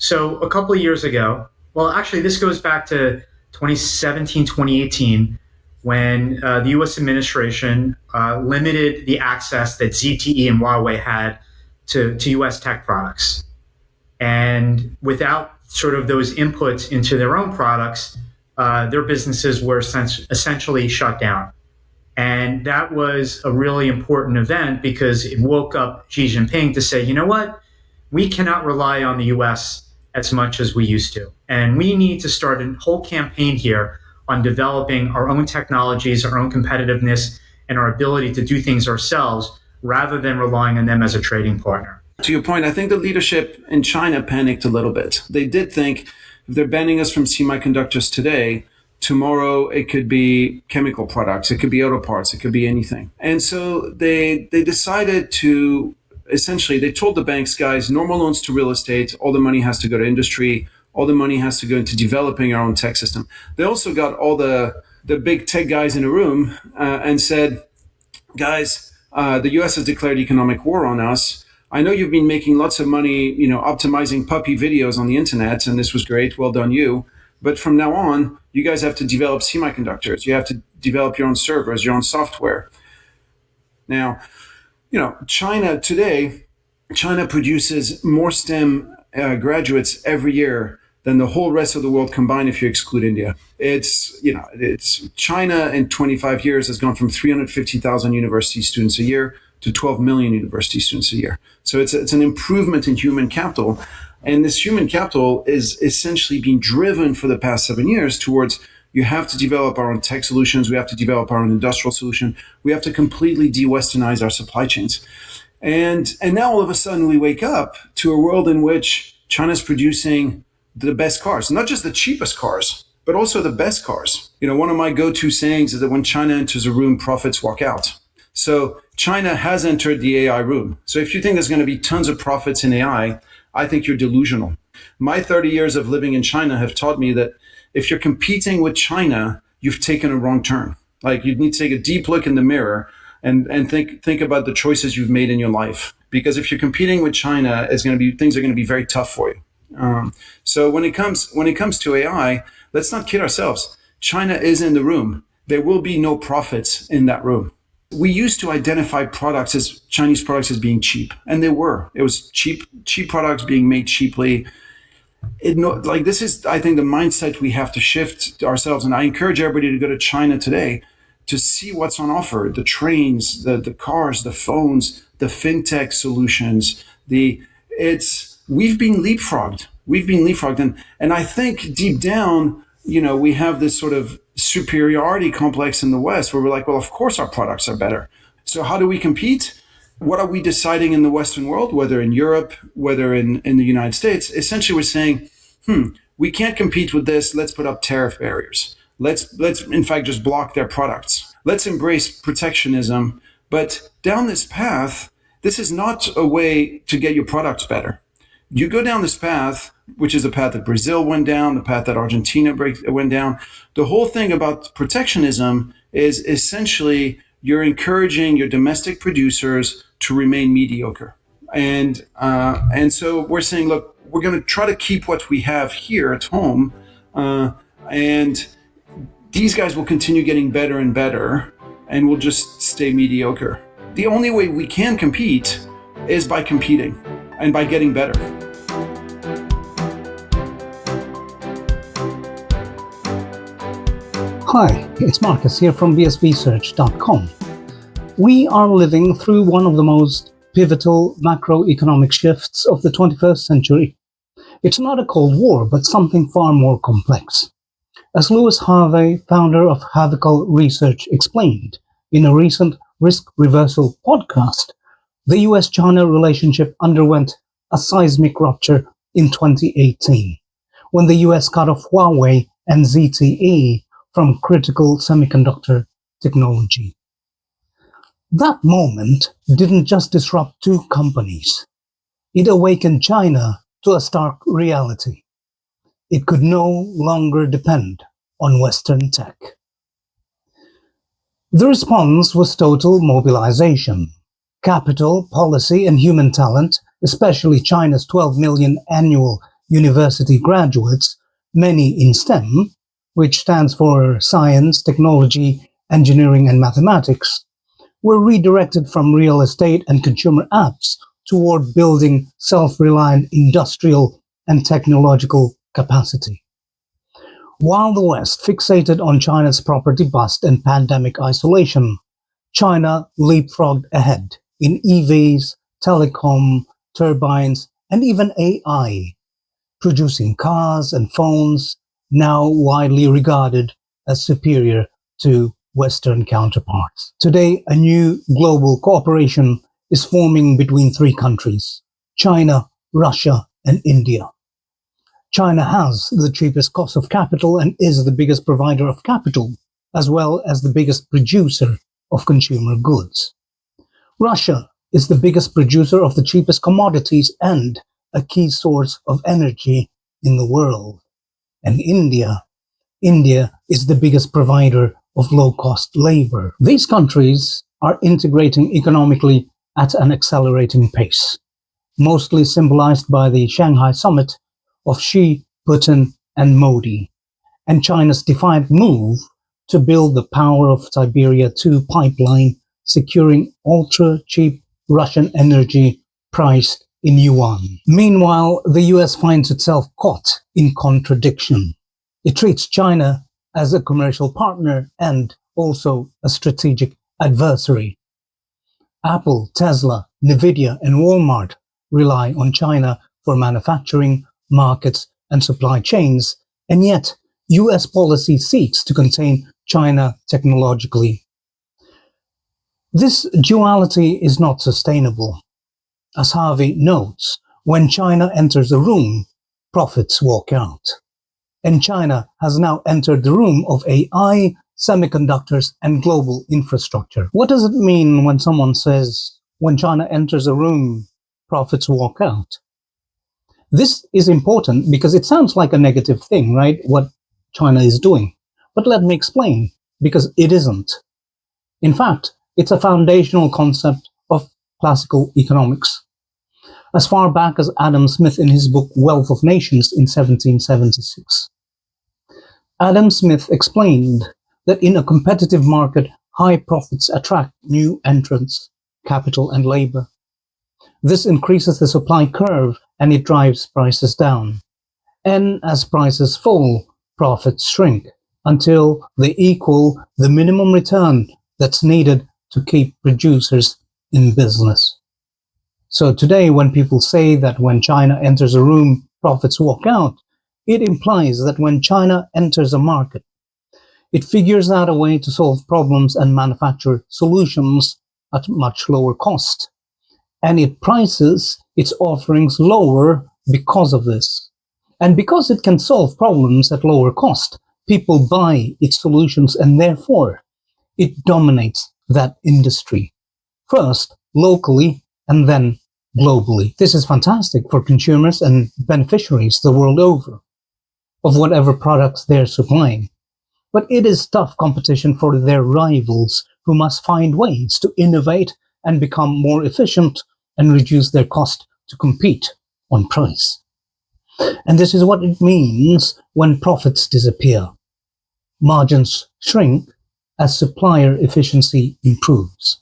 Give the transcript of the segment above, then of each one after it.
So a couple of years ago, well, actually, this goes back to 2017, 2018, when the U.S. administration limited the access that ZTE and Huawei had to U.S. tech products. And without sort of those inputs into their own products, their businesses were essentially shut down. And that was a really important event because it woke up Xi Jinping to say, you know what? We cannot rely on the US as much as we used to. And we need to start a whole campaign here on developing our own technologies, our own competitiveness, and our ability to do things ourselves rather than relying on them as a trading partner. To your point, I think the leadership in China panicked a little bit. They did think if they're banning us from semiconductors today, tomorrow it could be chemical products, it could be auto parts, it could be anything. And so they decided to, essentially, they told the banks, guys, normal loans to real estate, all the money has to go to industry, all the money has to go into developing our own tech system. They also got all the big tech guys in a room and said, guys, the US has declared economic war on us. I know you've been making lots of money, optimizing puppy videos on the internet, and this was great. Well done, you. But from now on, you guys have to develop semiconductors. You have to develop your own servers, your own software. Now, China today, China produces more STEM graduates every year than the whole rest of the world combined if you exclude India. It's China in 25 years has gone from 350,000 university students a year to 12 million university students a year. So it's an improvement in human capital. And this human capital is essentially being driven for the past 7 years towards you have to develop our own tech solutions. We have to develop our own industrial solution. We have to completely de-Westernize our supply chains. And now all of a sudden we wake up to a world in which China's producing the best cars, not just the cheapest cars, but also the best cars. One of my go-to sayings is that when China enters a room, profits walk out. So China has entered the AI room. So if you think there's going to be tons of profits in AI, I think you're delusional. My 30 years of living in China have taught me that if you're competing with China, you've taken a wrong turn. Like you need to take a deep look in the mirror and think about the choices you've made in your life. Because if you're competing with China, things are going to be very tough for you. So when it comes to AI, let's not kid ourselves. China is in the room. There will be no profits in that room. We used to identify Chinese products as being cheap, and they were. It was cheap products being made cheaply. This is, I think, the mindset we have to shift ourselves. And I encourage everybody to go to China today to see what's on offer: the trains, the cars, the phones, the fintech solutions. We've been leapfrogged, and I think deep down, we have this sort of superiority complex in the West where we're like, well, of course our products are better. So how do we compete? What are we deciding in the Western world, whether in Europe, whether in the United States? Essentially, we're saying, we can't compete with this. Let's put up tariff barriers. Let's in fact just block their products. Let's embrace protectionism. But down this path, this is not a way to get your products better. You go down this path, which is the path that Brazil went down, the path that Argentina went down. The whole thing about protectionism is essentially you're encouraging your domestic producers to remain mediocre. And so we're saying, look, we're going to try to keep what we have here at home. And these guys will continue getting better and better, and we'll just stay mediocre. The only way we can compete is by competing and by getting better. Hi, it's Marcus here from bsvsearch.com. We are living through one of the most pivotal macroeconomic shifts of the 21st century. It's not a Cold War, but something far more complex. As Lewis Harvey, founder of Gavekal Research, explained in a recent Risk Reversal podcast, the U.S. China relationship underwent a seismic rupture in 2018, when the U.S. cut off Huawei and ZTE from critical semiconductor technology. That moment didn't just disrupt two companies. It awakened China to a stark reality. It could no longer depend on Western tech. The response was total mobilization. Capital, policy, and human talent, especially China's 12 million annual university graduates, many in STEM, which stands for science, technology, engineering, and mathematics, were redirected from real estate and consumer apps toward building self-reliant industrial and technological capacity. While the West fixated on China's property bust and pandemic isolation, China leapfrogged ahead in EVs, telecom, turbines, and even AI, producing cars and phones now widely regarded as superior to Western counterparts. Today, a new global cooperation is forming between three countries: China, Russia, and India. China has the cheapest cost of capital and is the biggest provider of capital, as well as the biggest producer of consumer goods. Russia is the biggest producer of the cheapest commodities and a key source of energy in the world. And India is the biggest provider of low-cost labor. These countries are integrating economically at an accelerating pace, mostly symbolized by the Shanghai Summit of Xi, Putin, and Modi, and China's defiant move to build the Power of Siberia 2 pipeline, securing ultra-cheap Russian energy priced in yuan. Meanwhile, the US finds itself caught in contradiction. It treats China as a commercial partner and also a strategic adversary. Apple, Tesla, Nvidia, and Walmart rely on China for manufacturing, markets, and supply chains, and yet US policy seeks to contain China technologically. This duality is not sustainable. As Harvey notes, when China enters a room, profits walk out. And China has now entered the room of AI, semiconductors, and global infrastructure. What does it mean when someone says, when China enters a room, profits walk out? This is important because it sounds like a negative thing, right? What China is doing. But let me explain, because it isn't. In fact, it's a foundational concept of classical economics. As far back as Adam Smith in his book Wealth of Nations in 1776. Adam Smith explained that in a competitive market, high profits attract new entrants, capital, and labor. This increases the supply curve and it drives prices down. And as prices fall, profits shrink until they equal the minimum return that's needed to keep producers in business. So today, when people say that when China enters a room, profits walk out, it implies that when China enters a market, it figures out a way to solve problems and manufacture solutions at much lower cost. And it prices its offerings lower because of this. And because it can solve problems at lower cost, people buy its solutions and therefore it dominates that industry. First, locally, and then globally. This is fantastic for consumers and beneficiaries the world over of whatever products they're supplying. But it is tough competition for their rivals who must find ways to innovate and become more efficient and reduce their cost to compete on price. And this is what it means when profits disappear. Margins shrink as supplier efficiency improves.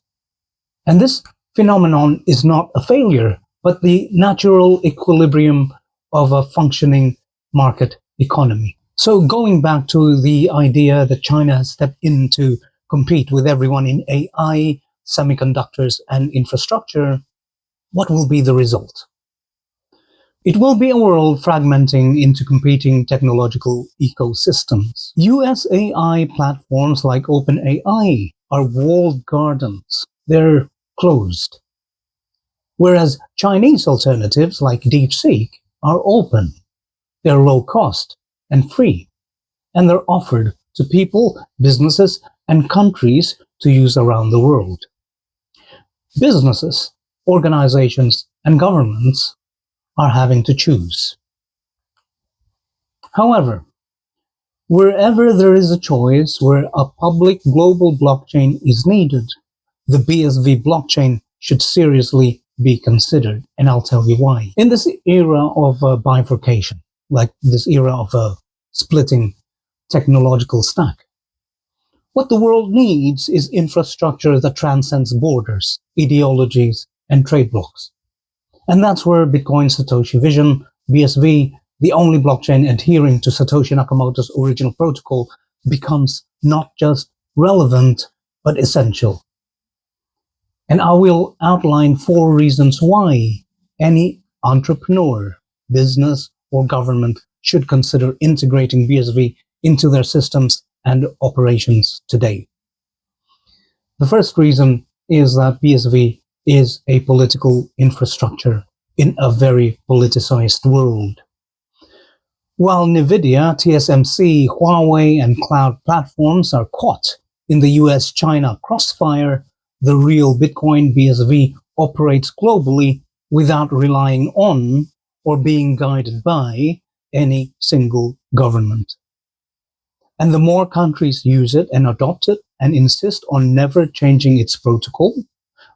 And this phenomenon is not a failure, but the natural equilibrium of a functioning market economy. So going back to the idea that China has stepped in to compete with everyone in AI, semiconductors, and infrastructure, what will be the result? It will be a world fragmenting into competing technological ecosystems. US AI platforms like OpenAI are walled gardens. They're closed. Whereas Chinese alternatives like DeepSeek are open. They're low cost and free. And they're offered to people, businesses, and countries to use around the world. Businesses, organizations, and governments are having to choose. However, wherever there is a choice where a public global blockchain is needed, the BSV blockchain should seriously be considered, and I'll tell you why. In this era of bifurcation, like this era of a splitting technological stack. What the world needs is infrastructure that transcends borders, ideologies, and trade blocs. And that's where Bitcoin Satoshi Vision, BSV, the only blockchain adhering to Satoshi Nakamoto's original protocol, becomes not just relevant, but essential. And I will outline 4 reasons why any entrepreneur, business, or government should consider integrating BSV into their systems and operations today. The first reason is that BSV is a political infrastructure in a very politicized world. While NVIDIA, TSMC, Huawei, and cloud platforms are caught in the U.S. China crossfire, the real Bitcoin BSV operates globally without relying on or being guided by any single government. And the more countries use it and adopt it and insist on never changing its protocol,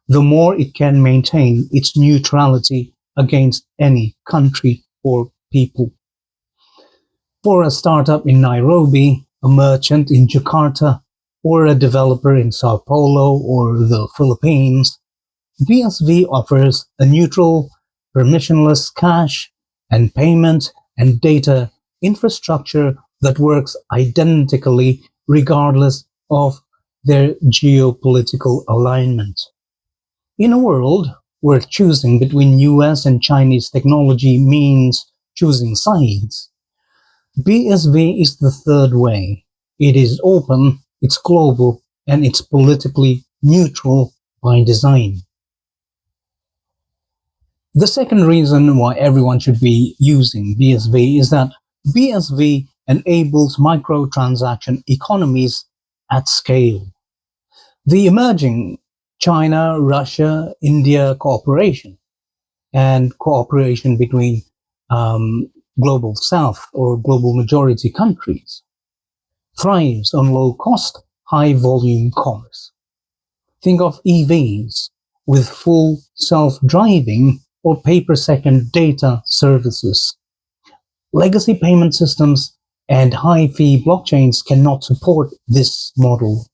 the more it can maintain its neutrality against any country or people. For a startup in Nairobi, a merchant in Jakarta, or a developer in Sao Paulo or the Philippines, BSV offers a neutral, permissionless cash and payment and data infrastructure that works identically regardless of their geopolitical alignment. In a world where choosing between US and Chinese technology means choosing sides, BSV is the third way. It is open, it's global, and it's politically neutral by design. The second reason why everyone should be using BSV is that BSV enables microtransaction economies at scale. The emerging China, Russia, India cooperation and cooperation between global south or global majority countries thrives on low-cost, high-volume commerce. Think of EVs with full self-driving or pay-per-second data services. Legacy payment systems and high-fee blockchains cannot support this model.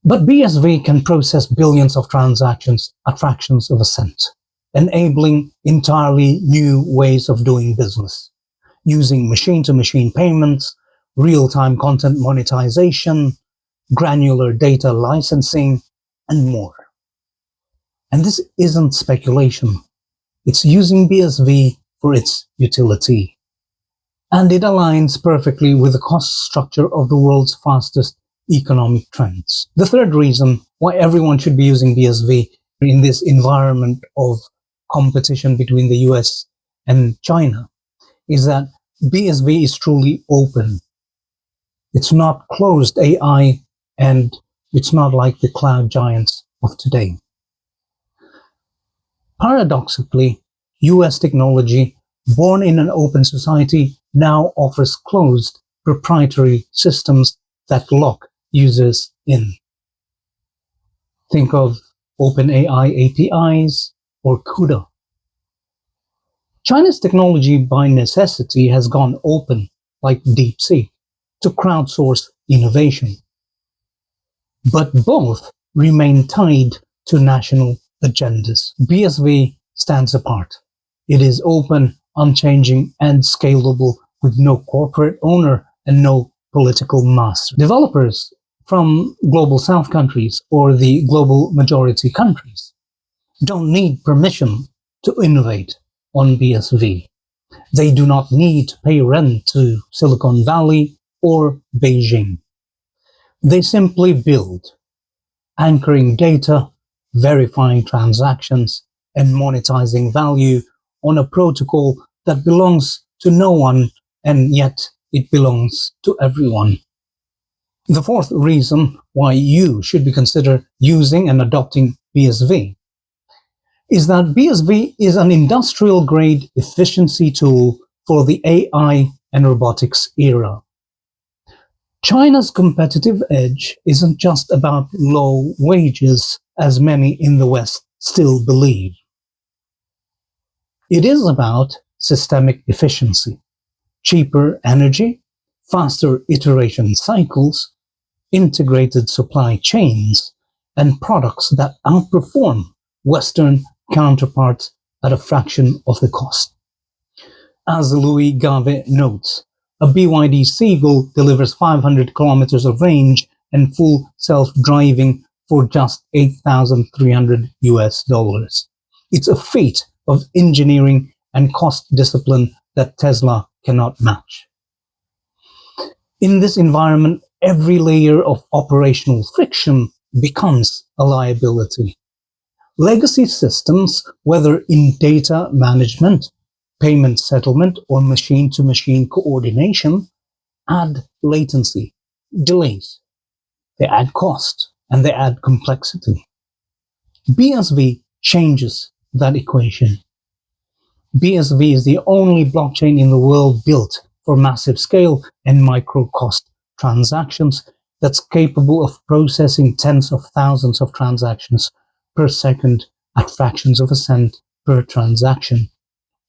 But BSV can process billions of transactions at fractions of a cent, enabling entirely new ways of doing business, using machine-to-machine payments, real-time content monetization, granular data licensing, and more. And this isn't speculation. It's using BSV for its utility. And it aligns perfectly with the cost structure of the world's fastest economic trends. The third reason why everyone should be using BSV in this environment of competition between the US and China is that BSV is truly open. It's not closed AI, and it's not like the cloud giants of today. Paradoxically, US technology, born in an open society, now offers closed, proprietary systems that lock users in. Think of OpenAI APIs or CUDA. China's technology by necessity has gone open, like DeepSeek, to crowdsource innovation. But both remain tied to national agendas. BSV stands apart. It is open, unchanging, and scalable with no corporate owner and no political master. Developers from global south countries or the global majority countries don't need permission to innovate on BSV. They do not need to pay rent to Silicon Valley or Beijing. They simply build, anchoring data, verifying transactions, and monetizing value on a protocol that belongs to no one, and yet it belongs to everyone. The fourth reason why you should be consider using and adopting BSV is that BSV is an industrial-grade efficiency tool for the AI and robotics era. China's competitive edge isn't just about low wages, as many in the West still believe. It is about systemic efficiency. cheaper energy, faster iteration cycles, integrated supply chains, and products that outperform Western counterparts at a fraction of the cost. As Louis Gave notes, a BYD Seagull delivers 500 kilometers of range and full self-driving for just $8,300 US. It's a feat of engineering and cost discipline that Tesla cannot match. In this environment, every layer of operational friction becomes a liability. Legacy systems, whether in data management, payment settlement, or machine-to-machine coordination, add latency, delays. They add cost, and they add complexity. BSV changes that equation. BSV is the only blockchain in the world built for massive scale and micro-cost transactions that's capable of processing tens of thousands of transactions per second at fractions of a cent per transaction,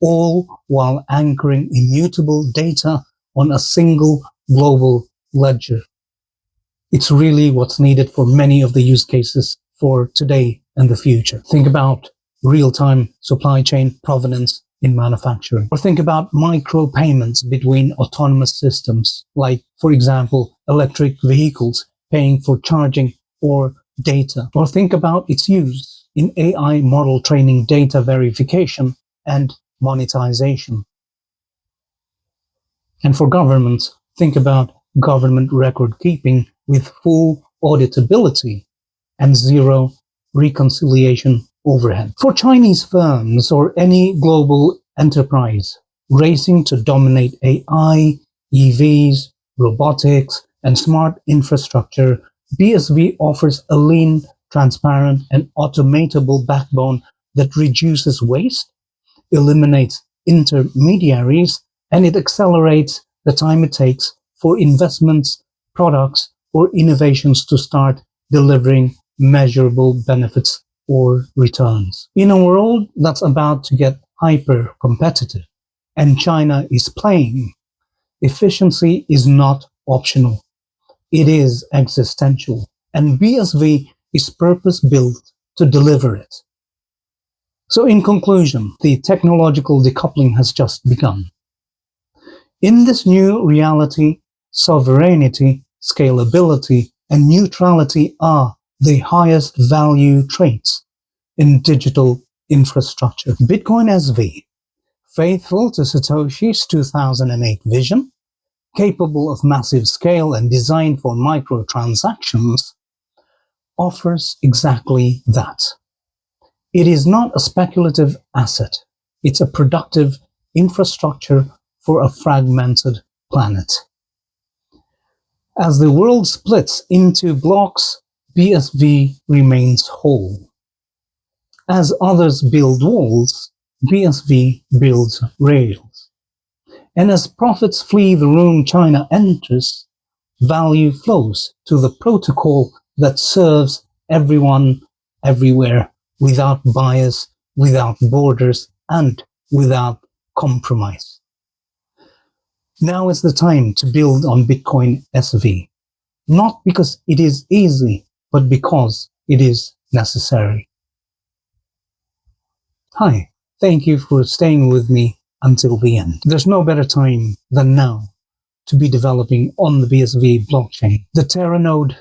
all while anchoring immutable data on a single global ledger. It's really what's needed for many of the use cases for today and the future. Think about real-time supply chain provenance in manufacturing, or think about micro-payments between autonomous systems, like, for example, electric vehicles paying for charging or data, or think about its use in AI model training, data verification, and monetization. And for governments, think about government record keeping with full auditability and zero reconciliation overhead. For Chinese firms or any global enterprise racing to dominate AI, EVs, robotics, and smart infrastructure, BSV offers a lean, transparent, and automatable backbone that reduces waste, eliminates intermediaries, and it accelerates the time it takes for investments, products, or innovations to start delivering measurable benefits or returns. In a world that's about to get hyper-competitive, and China is playing, efficiency is not optional. It is existential, and BSV is purpose-built to deliver it. So in conclusion, the technological decoupling has just begun. In this new reality, sovereignty, scalability, and neutrality are the highest value traits in digital infrastructure. Bitcoin SV, faithful to Satoshi's 2008 vision, capable of massive scale and designed for microtransactions, offers exactly that. It is not a speculative asset. It's a productive infrastructure for a fragmented planet. As the world splits into blocks, BSV remains whole. As others build walls, BSV builds rails. And as profits flee the room China enters, value flows to the protocol that serves everyone, everywhere, without bias, without borders, and without compromise. Now is the time to build on Bitcoin SV, not because it is easy, but because it is necessary. Hi, thank you for staying with me until the end. There's no better time than now to be developing on the BSV blockchain. The Terra node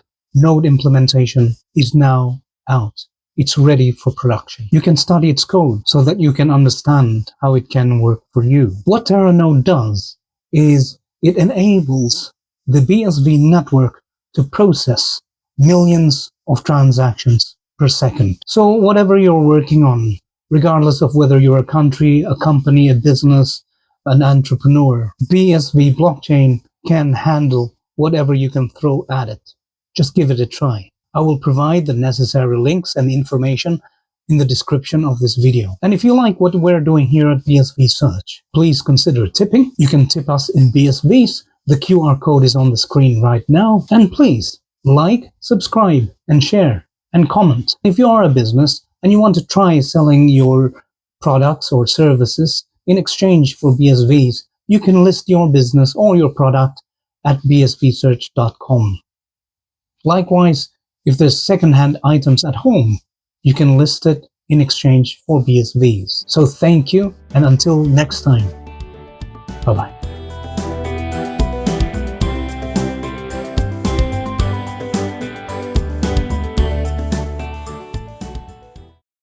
implementation is now out. It's ready for production. You can study its code so that you can understand how it can work for you. What Terra node does is it enables the BSV network to process millions of transactions per second. So whatever you're working on, regardless of whether you're a country, a company, a business, an entrepreneur, BSV blockchain can handle whatever you can throw at it. Just give it a try. I will provide the necessary links and information in the description of this video. And if you like what we're doing here at BSV Search, please consider tipping. You can tip us in BSVs. The QR code is on the screen right now. And please like, subscribe, and share, and comment. If you are a business and you want to try selling your products or services in exchange for BSVs, you can list your business or your product at bsvsearch.com. Likewise, if there's second-hand items at home, you can list it in exchange for BSVs. So thank you, and until next time, bye-bye.